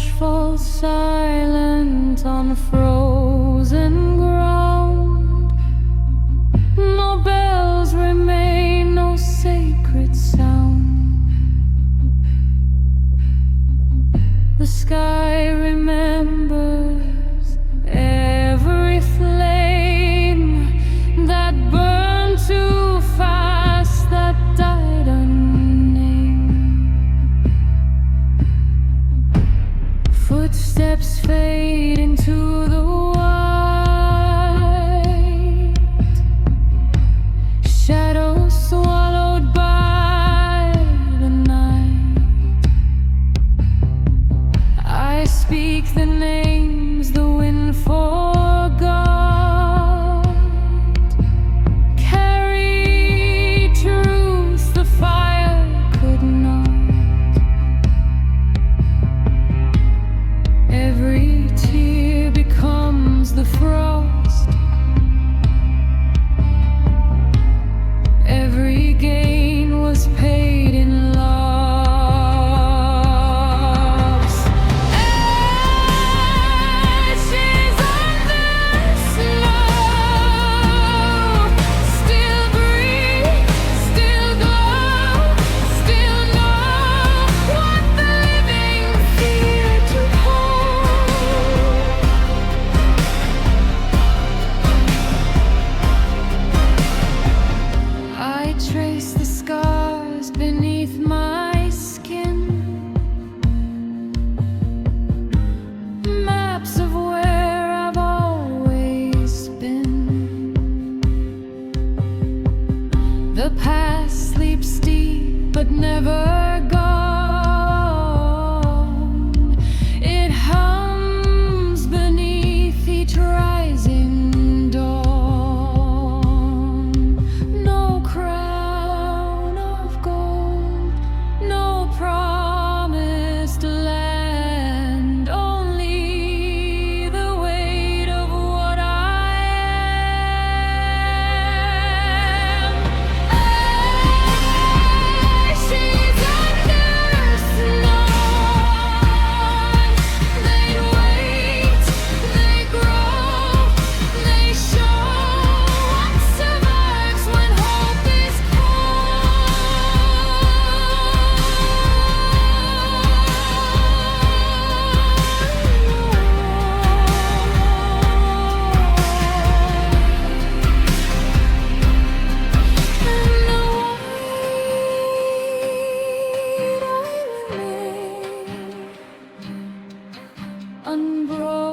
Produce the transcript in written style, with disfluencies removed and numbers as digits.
ash falls silent on frozen ground. No bells remain, no sacred sound. The sky remembers every flame that burned too fast, that died unnamed. Footsteps fade into the white, shadows swallowed by the night. I speak the names the wind forgot, carry truth the fire could not. Every tear becomes the frost, every gain was paid in loss. Ashes on the snow, still breathe, still glow, still know what the living fear to hold. I trace the scars beneath my skin, maps of where I've always been. The past sleeps deep but never gone. It hums beneath each rising dawn. No crown of gold, no promised land, only the weight of what I am. Ashes under snow, they wait, they grow, they show what survives when hope is unbroken.